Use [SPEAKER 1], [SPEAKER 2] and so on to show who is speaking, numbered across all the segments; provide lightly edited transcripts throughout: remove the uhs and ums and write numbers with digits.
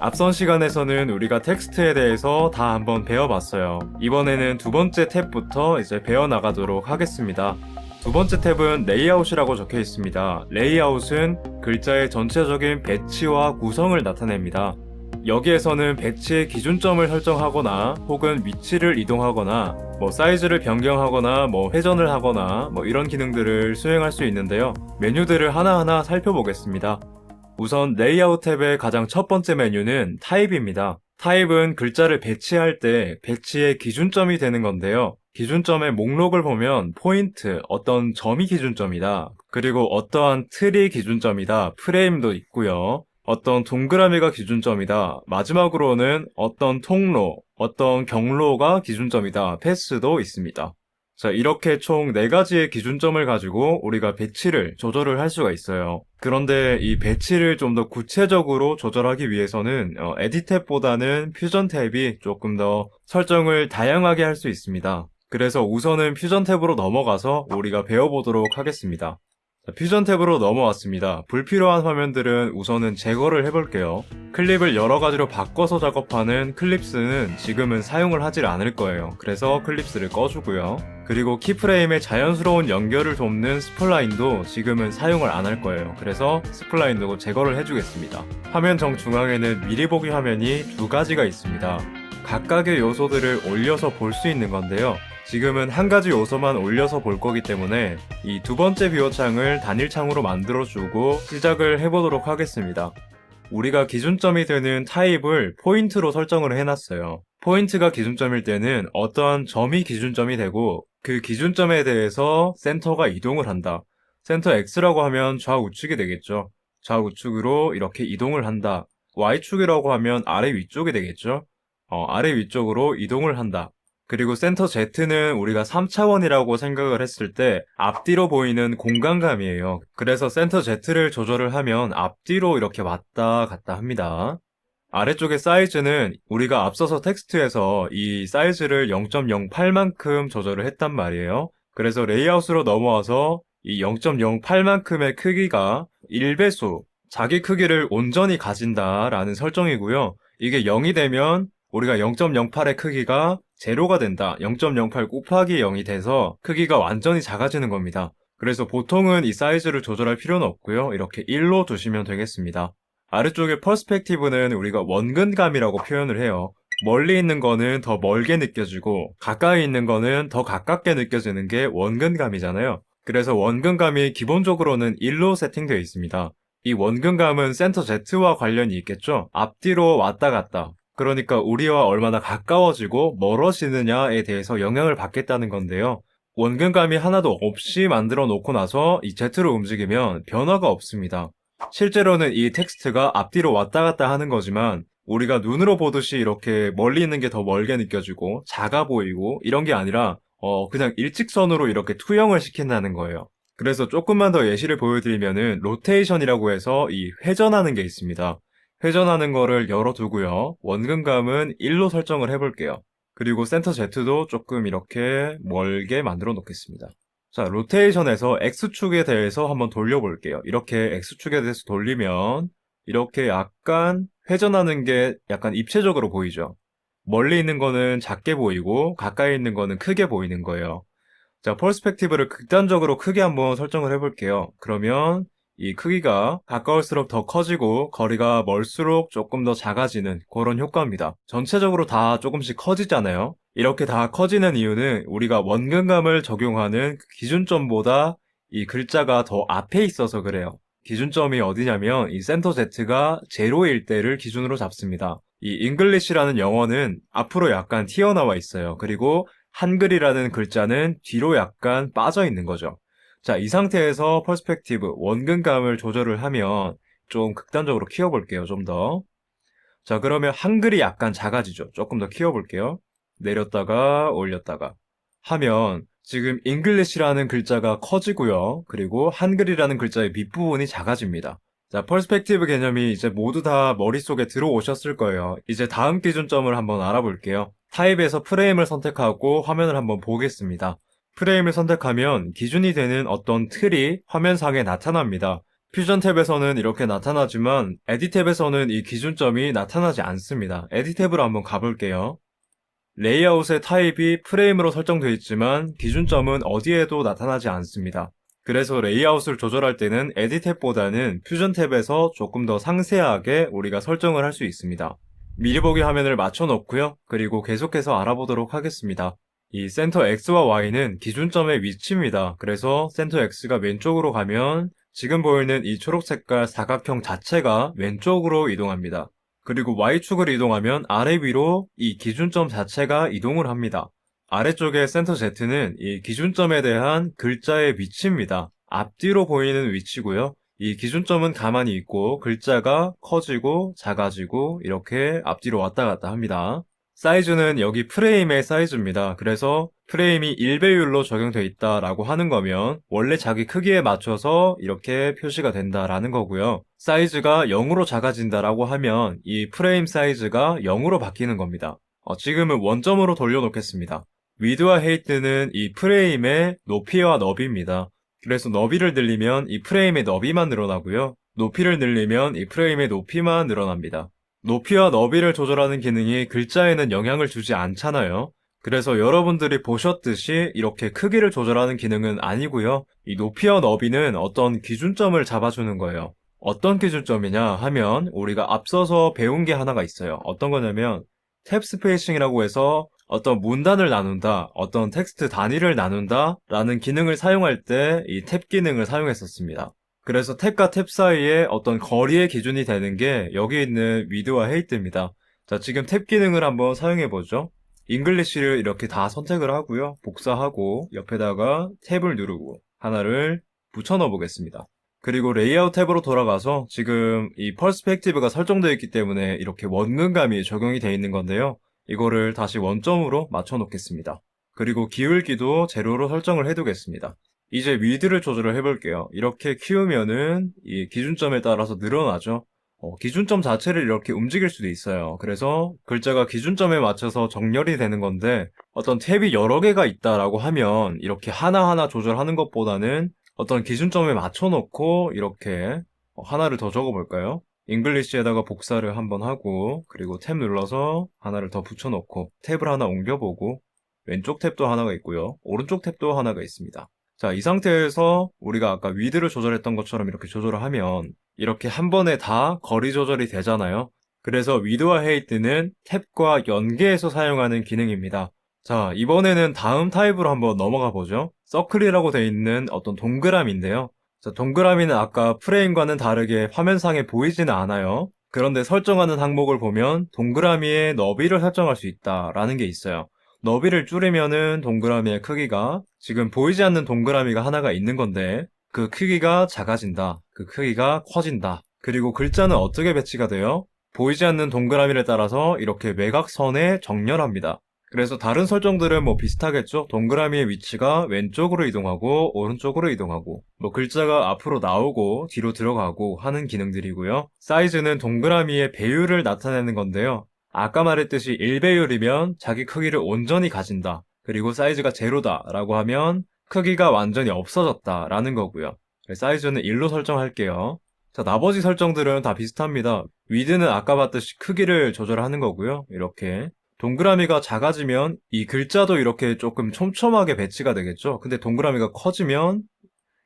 [SPEAKER 1] 앞선 시간에서는 우리가 텍스트에 대해서 다 한번 배워봤어요. 이번에는 두 번째 탭부터 이제 배워나가도록 하겠습니다. 두 번째 탭은 레이아웃이라고 적혀 있습니다. 레이아웃은 글자의 전체적인 배치와 구성을 나타냅니다. 여기에서는 배치의 기준점을 설정하거나 혹은 위치를 이동하거나 사이즈를 변경하거나 회전을 하거나 이런 기능들을 수행할 수 있는데요. 메뉴들을 하나하나 살펴보겠습니다. 우선 레이아웃 탭의 가장 첫 번째 메뉴는 타입입니다. 타입은 글자를 배치할 때 배치의 기준점이 되는 건데요. 기준점의 목록을 보면 포인트, 어떤 점이 기준점이다. 그리고 어떠한 틀이 기준점이다. 프레임도 있고요. 어떤 동그라미가 기준점이다. 마지막으로는 어떤 통로, 어떤 경로가 기준점이다. 패스도 있습니다. 자, 이렇게 총 4가지의 기준점을 가지고 우리가 배치를 조절을 할 수가 있어요. 그런데 이 배치를 좀 더 구체적으로 조절하기 위해서는 에딧 탭보다는 퓨전 탭이 조금 더 설정을 다양하게 할 수 있습니다. 그래서 우선은 퓨전 탭으로 넘어가서 우리가 배워보도록 하겠습니다. 자, 퓨전 탭으로 넘어왔습니다. 불필요한 화면들은 우선은 제거를 해볼게요. 클립을 여러 가지로 바꿔서 작업하는 클립스는 지금은 사용을 하질 않을 거예요. 그래서 클립스를 꺼주고요. 그리고 키프레임의 자연스러운 연결을 돕는 스플라인도 지금은 사용을 안 할 거예요. 그래서 스플라인도 제거를 해주겠습니다. 화면 정중앙에는 미리 보기 화면이 2가지가 있습니다. 각각의 요소들을 올려서 볼 수 있는 건데요. 지금은 한 가지 요소만 올려서 볼 거기 때문에 이 두 번째 뷰어창을 단일창으로 만들어주고 시작을 해보도록 하겠습니다. 우리가 기준점이 되는 타입을 포인트로 설정을 해놨어요. 포인트가 기준점일 때는 어떠한 점이 기준점이 되고 그 기준점에 대해서 센터가 이동을 한다. 센터 X라고 하면 좌우측이 되겠죠. 좌우측으로 이렇게 이동을 한다. Y축이라고 하면 아래 위쪽이 되겠죠. 아래 위쪽으로 이동을 한다. 그리고 센터 Z는 우리가 3차원이라고 생각을 했을 때 앞뒤로 보이는 공간감이에요. 그래서 센터 Z를 조절을 하면 앞뒤로 이렇게 왔다 갔다 합니다. 아래쪽의 사이즈는 우리가 앞서서 텍스트에서 이 사이즈를 0.08만큼 조절을 했단 말이에요. 그래서 레이아웃으로 넘어와서 이 0.08만큼의 크기가 1배수, 자기 크기를 온전히 가진다라는 설정이고요. 이게 0이 되면 우리가 0.08의 크기가 제로가 된다. 0.08 곱하기 0이 돼서 크기가 완전히 작아지는 겁니다. 그래서 보통은 이 사이즈를 조절할 필요는 없고요. 이렇게 1로 두시면 되겠습니다. 아래쪽의 퍼스펙티브는 우리가 원근감이라고 표현을 해요. 멀리 있는 거는 더 멀게 느껴지고 가까이 있는 거는 더 가깝게 느껴지는 게 원근감이잖아요. 그래서 원근감이 기본적으로는 1로 세팅되어 있습니다. 이 원근감은 센터 Z와 관련이 있겠죠? 앞뒤로 왔다 갔다. 그러니까 우리와 얼마나 가까워지고 멀어지느냐에 대해서 영향을 받겠다는 건데요. 원근감이 하나도 없이 만들어 놓고 나서 이 Z로 움직이면 변화가 없습니다. 실제로는 이 텍스트가 앞뒤로 왔다 갔다 하는 거지만 우리가 눈으로 보듯이 이렇게 멀리 있는 게 더 멀게 느껴지고 작아 보이고 이런 게 아니라 그냥 일직선으로 이렇게 투영을 시킨다는 거예요. 그래서 조금만 더 예시를 보여드리면은 로테이션이라고 해서 이 회전하는 게 있습니다. 회전하는 거를 열어두고요. 원근감은 1로 설정을 해볼게요. 그리고 센터 Z도 조금 이렇게 멀게 만들어 놓겠습니다. 자, 로테이션에서 X축에 대해서 한번 돌려볼게요. 이렇게 X축에 대해서 돌리면 이렇게 약간 회전하는 게 약간 입체적으로 보이죠. 멀리 있는 거는 작게 보이고 가까이 있는 거는 크게 보이는 거예요. 자, 퍼스펙티브를 극단적으로 크게 한번 설정을 해볼게요. 그러면 이 크기가 가까울수록 더 커지고 거리가 멀수록 조금 더 작아지는 그런 효과입니다. 전체적으로 다 조금씩 커지잖아요. 이렇게 다 커지는 이유는 우리가 원근감을 적용하는 그 기준점보다 이 글자가 더 앞에 있어서 그래요. 기준점이 어디냐면 이 센터 Z가 제로일 때를 기준으로 잡습니다. 이 잉글리시라는 영어는 앞으로 약간 튀어나와 있어요. 그리고 한글이라는 글자는 뒤로 약간 빠져 있는 거죠. 자, 이 상태에서 퍼스펙티브, 원근감을 조절을 하면 좀 극단적으로 키워볼게요, 좀 더. 자, 그러면 한글이 약간 작아지죠. 조금 더 키워볼게요. 내렸다가 올렸다가 하면 지금 잉글리시라는 글자가 커지고요. 그리고 한글이라는 글자의 밑부분이 작아집니다. 자, 퍼스펙티브 개념이 이제 모두 다 머릿속에 들어오셨을 거예요. 이제 다음 기준점을 한번 알아볼게요. 타입에서 프레임을 선택하고 화면을 한번 보겠습니다. 프레임을 선택하면 기준이 되는 어떤 틀이 화면상에 나타납니다. 퓨전 탭에서는 이렇게 나타나지만 에딧 탭에서는 이 기준점이 나타나지 않습니다. 에딧 탭으로 한번 가볼게요. 레이아웃의 타입이 프레임으로 설정되어 있지만 기준점은 어디에도 나타나지 않습니다. 그래서 레이아웃을 조절할 때는 에딧 탭보다는 퓨전 탭에서 조금 더 상세하게 우리가 설정을 할 수 있습니다. 미리 보기 화면을 맞춰 놓고요. 그리고 계속해서 알아보도록 하겠습니다. 이 센터 X와 Y는 기준점의 위치입니다. 그래서 센터 X가 왼쪽으로 가면 지금 보이는 이 초록 색깔 사각형 자체가 왼쪽으로 이동합니다. 그리고 Y축을 이동하면 아래 위로 이 기준점 자체가 이동을 합니다. 아래쪽에 센터 Z는 이 기준점에 대한 글자의 위치입니다. 앞뒤로 보이는 위치고요. 이 기준점은 가만히 있고 글자가 커지고 작아지고 이렇게 앞뒤로 왔다 갔다 합니다. 사이즈는 여기 프레임의 사이즈입니다. 그래서 프레임이 1배율로 적용되어 있다라고 하는 거면 원래 자기 크기에 맞춰서 이렇게 표시가 된다라는 거고요. 사이즈가 0으로 작아진다라고 하면 이 프레임 사이즈가 0으로 바뀌는 겁니다. 지금은 원점으로 돌려놓겠습니다. 위드와 헤이트는 이 프레임의 높이와 너비입니다. 그래서 너비를 늘리면 이 프레임의 너비만 늘어나고요. 높이를 늘리면 이 프레임의 높이만 늘어납니다. 높이와 너비를 조절하는 기능이 글자에는 영향을 주지 않잖아요. 그래서 여러분들이 보셨듯이 이렇게 크기를 조절하는 기능은 아니고요. 이 높이와 너비는 어떤 기준점을 잡아주는 거예요. 어떤 기준점이냐 하면 우리가 앞서서 배운 게 하나가 있어요. 어떤 거냐면 탭 스페이싱이라고 해서 어떤 문단을 나눈다, 어떤 텍스트 단위를 나눈다 라는 기능을 사용할 때 이 탭 기능을 사용했었습니다. 그래서 탭과 탭 사이에 어떤 거리의 기준이 되는 게 여기 있는 위드와 헤이트입니다. 자, 지금 탭 기능을 한번 사용해보죠. 잉글리시를 이렇게 다 선택을 하고요. 복사하고 옆에다가 탭을 누르고 하나를 붙여 넣어 보겠습니다. 그리고 레이아웃 탭으로 돌아가서 지금 이 퍼스펙티브가 설정되어 있기 때문에 이렇게 원근감이 적용이 되어 있는 건데요. 이거를 다시 원점으로 맞춰 놓겠습니다. 그리고 기울기도 제로로 설정을 해두겠습니다. 이제 위드를 조절을 해볼게요. 이렇게 키우면은 이 기준점에 따라서 늘어나죠. 기준점 자체를 이렇게 움직일 수도 있어요. 그래서 글자가 기준점에 맞춰서 정렬이 되는 건데 어떤 탭이 여러 개가 있다라고 하면 이렇게 하나하나 조절하는 것보다는 어떤 기준점에 맞춰놓고 이렇게 하나를 더 적어볼까요? 잉글리시에다가 복사를 한번 하고 그리고 탭 눌러서 하나를 더 붙여놓고 탭을 하나 옮겨보고 왼쪽 탭도 하나가 있고요. 오른쪽 탭도 하나가 있습니다. 자, 이 상태에서 우리가 아까 위드를 조절했던 것처럼 이렇게 조절을 하면 이렇게 한 번에 다 거리 조절이 되잖아요. 그래서 위드와 헤이트는 탭과 연계해서 사용하는 기능입니다. 자, 이번에는 다음 타입으로 한번 넘어가 보죠. 서클이라고 되어 있는 어떤 동그라미인데요. 자, 동그라미는 아까 프레임과는 다르게 화면상에 보이지는 않아요. 그런데 설정하는 항목을 보면 동그라미의 너비를 설정할 수 있다라는 게 있어요. 너비를 줄이면은 동그라미의 크기가 지금 보이지 않는 동그라미가 하나가 있는 건데 그 크기가 작아진다. 그 크기가 커진다. 그리고 글자는 어떻게 배치가 돼요? 보이지 않는 동그라미를 따라서 이렇게 매각선에 정렬합니다. 그래서 다른 설정들은 뭐 비슷하겠죠? 동그라미의 위치가 왼쪽으로 이동하고 오른쪽으로 이동하고 뭐 글자가 앞으로 나오고 뒤로 들어가고 하는 기능들이고요. 사이즈는 동그라미의 배율을 나타내는 건데요. 아까 말했듯이 1배율이면 자기 크기를 온전히 가진다. 그리고 사이즈가 제로다 라고 하면 크기가 완전히 없어졌다 라는 거고요. 사이즈는 1로 설정할게요. 자, 나머지 설정들은 다 비슷합니다. 위드는 아까 봤듯이 크기를 조절하는 거고요. 이렇게 동그라미가 작아지면 이 글자도 이렇게 조금 촘촘하게 배치가 되겠죠. 근데 동그라미가 커지면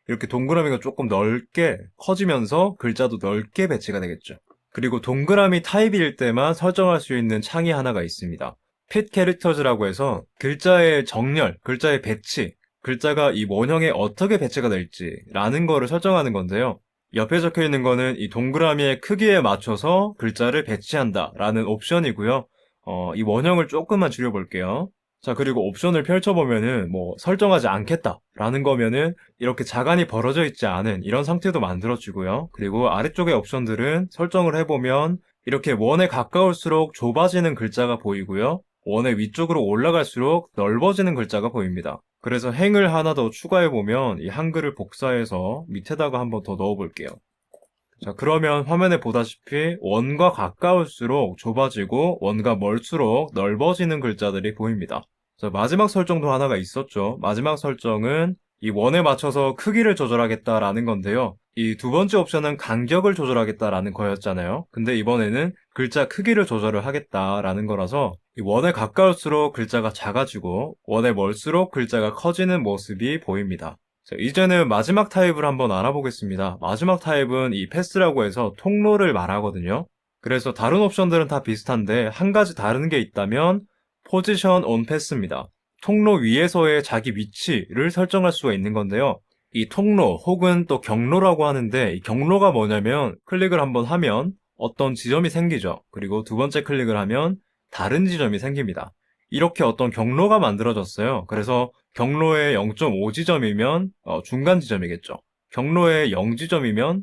[SPEAKER 1] 이렇게 동그라미가 조금 넓게 커지면서 글자도 넓게 배치가 되겠죠. 그리고 동그라미 타입일 때만 설정할 수 있는 창이 하나가 있습니다. 핏 캐릭터즈라고 해서 글자의 정렬, 글자의 배치, 글자가 이 원형에 어떻게 배치가 될지 라는 거를 설정하는 건데요. 옆에 적혀 있는 거는 이 동그라미의 크기에 맞춰서 글자를 배치한다 라는 옵션이고요. 이 원형을 조금만 줄여볼게요. 자, 그리고 옵션을 펼쳐보면은 뭐 설정하지 않겠다 라는 거면은 이렇게 자간이 벌어져 있지 않은 이런 상태도 만들어지고요. 그리고 아래쪽의 옵션들은 설정을 해보면 이렇게 원에 가까울수록 좁아지는 글자가 보이고요. 원의 위쪽으로 올라갈수록 넓어지는 글자가 보입니다. 그래서 행을 하나 더 추가해보면 이 한글을 복사해서 밑에다가 한번 더 넣어볼게요. 자, 그러면 화면에 보다시피 원과 가까울수록 좁아지고 원과 멀수록 넓어지는 글자들이 보입니다. 자, 마지막 설정도 하나가 있었죠. 마지막 설정은 이 원에 맞춰서 크기를 조절하겠다라는 건데요. 이 두 번째 옵션은 간격을 조절하겠다라는 거였잖아요. 근데 이번에는 글자 크기를 조절을 하겠다라는 거라서 이 원에 가까울수록 글자가 작아지고 원에 멀수록 글자가 커지는 모습이 보입니다. 자, 이제는 마지막 타입을 한번 알아보겠습니다. 마지막 타입은 이 패스라고 해서 통로를 말하거든요. 그래서 다른 옵션들은 다 비슷한데 한 가지 다른 게 있다면 포지션 온 패스입니다. 통로 위에서의 자기 위치를 설정할 수가 있는 건데요. 이 통로 혹은 또 경로라고 하는데 이 경로가 뭐냐면 클릭을 한번 하면 어떤 지점이 생기죠. 그리고 두 번째 클릭을 하면 다른 지점이 생깁니다. 이렇게 어떤 경로가 만들어졌어요. 그래서 경로의 0.5 지점이면 중간 지점이겠죠. 경로의 0 지점이면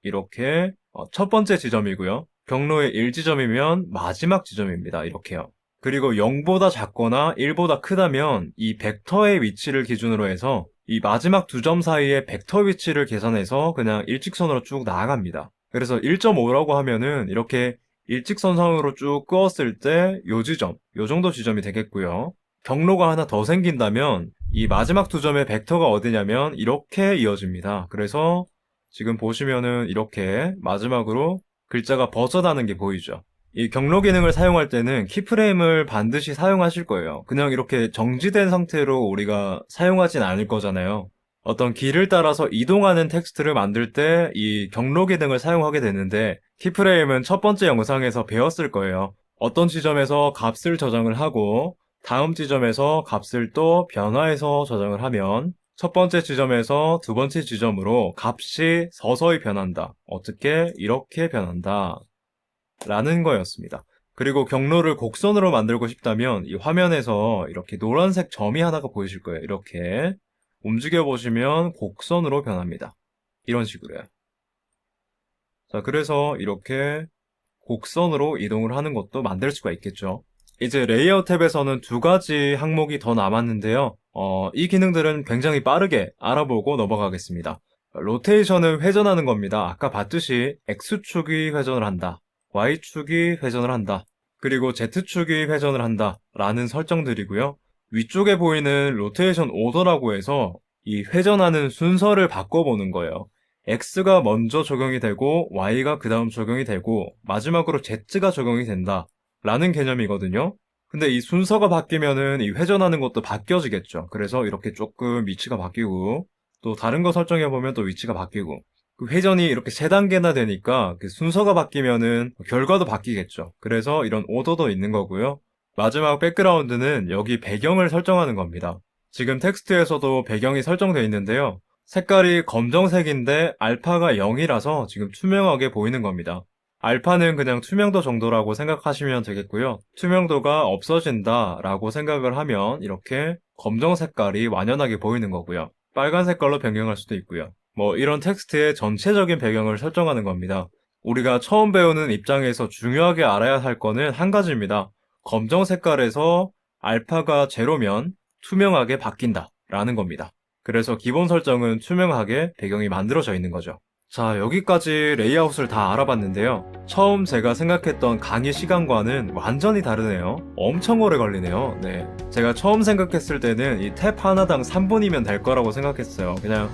[SPEAKER 1] 이렇게 첫 번째 지점이고요. 경로의 1 지점이면 마지막 지점입니다. 이렇게요. 그리고 0보다 작거나 1보다 크다면 이 벡터의 위치를 기준으로 해서 이 마지막 두 점 사이의 벡터 위치를 계산해서 그냥 일직선으로 쭉 나아갑니다. 그래서 1.5라고 하면은 이렇게 일직선상으로 쭉 그었을 때 요 지점, 요 정도 지점이 되겠고요. 경로가 하나 더 생긴다면 이 마지막 두 점의 벡터가 어디냐면 이렇게 이어집니다. 그래서 지금 보시면은 이렇게 마지막으로 글자가 벗어나는 게 보이죠. 이 경로 기능을 사용할 때는 키프레임을 반드시 사용하실 거예요. 그냥 이렇게 정지된 상태로 우리가 사용하진 않을 거잖아요. 어떤 길을 따라서 이동하는 텍스트를 만들 때 이 경로 기능을 사용하게 되는데 키프레임은 첫 번째 영상에서 배웠을 거예요. 어떤 지점에서 값을 저장을 하고 다음 지점에서 값을 또 변화해서 저장을 하면 첫 번째 지점에서 두 번째 지점으로 값이 서서히 변한다. 어떻게? 이렇게 변한다. 라는 거였습니다. 그리고 경로를 곡선으로 만들고 싶다면 이 화면에서 이렇게 노란색 점이 하나가 보이실 거예요. 이렇게 움직여 보시면 곡선으로 변합니다. 이런 식으로요. 자, 그래서 이렇게 곡선으로 이동을 하는 것도 만들 수가 있겠죠. 이제 레이아웃 탭에서는 두 가지 항목이 더 남았는데요. 이 기능들은 굉장히 빠르게 알아보고 넘어가겠습니다. 로테이션을 회전하는 겁니다. 아까 봤듯이 X축이 회전을 한다. Y축이 회전을 한다. 그리고 Z축이 회전을 한다. 라는 설정들이고요. 위쪽에 보이는 로테이션 오더라고 해서 이 회전하는 순서를 바꿔보는 거예요. X가 먼저 적용이 되고 Y가 그 다음 적용이 되고 마지막으로 Z가 적용이 된다. 라는 개념이거든요. 근데 이 순서가 바뀌면은 이 회전하는 것도 바뀌어지겠죠. 그래서 이렇게 조금 위치가 바뀌고 또 다른 거 설정해보면 또 위치가 바뀌고 그 회전이 이렇게 3단계나 되니까 그 순서가 바뀌면은 결과도 바뀌겠죠. 그래서 이런 오더도 있는 거고요. 마지막 백그라운드는 여기 배경을 설정하는 겁니다. 지금 텍스트에서도 배경이 설정되어 있는데요. 색깔이 검정색인데 알파가 0이라서 지금 투명하게 보이는 겁니다. 알파는 그냥 투명도 정도라고 생각하시면 되겠고요. 투명도가 없어진다 라고 생각을 하면 이렇게 검정 색깔이 완연하게 보이는 거고요. 빨간 색깔로 변경할 수도 있고요. 뭐 이런 텍스트의 전체적인 배경을 설정하는 겁니다. 우리가 처음 배우는 입장에서 중요하게 알아야 할 거는 한 가지입니다. 검정 색깔에서 알파가 제로면 투명하게 바뀐다 라는 겁니다. 그래서 기본 설정은 투명하게 배경이 만들어져 있는 거죠. 자, 여기까지 레이아웃을 다 알아봤는데요. 처음 제가 생각했던 강의 시간과는 완전히 다르네요. 엄청 오래 걸리네요. 네. 제가 처음 생각했을 때는 이 탭 하나당 3분이면 될 거라고 생각했어요. 그냥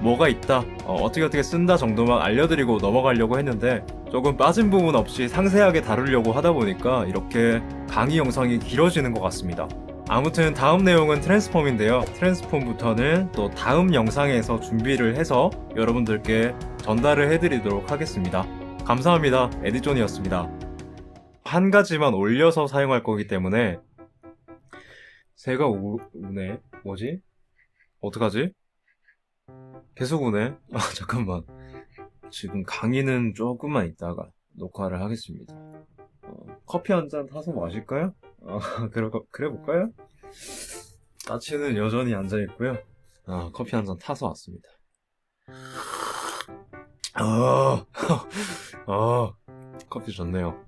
[SPEAKER 1] 뭐가 있다, 어떻게 쓴다 정도만 알려드리고 넘어가려고 했는데 조금 빠진 부분 없이 상세하게 다루려고 하다 보니까 이렇게 강의 영상이 길어지는 것 같습니다. 아무튼 다음 내용은 트랜스폼인데요. 트랜스폼부터는 또 다음 영상에서 준비를 해서 여러분들께 전달을 해드리도록 하겠습니다. 감사합니다. 에디존이었습니다. 한 가지만 올려서 사용할 거기 때문에 새가 우네. 뭐지? 어떡하지? 계속 우네. 아, 잠깐만. 지금 강의는 조금만 있다가 녹화를 하겠습니다. 커피 한 잔 타서 마실까요? 그래 볼까요? 따치는 여전히 앉아있고요. 커피 한 잔 타서 왔습니다. 커피 좋네요.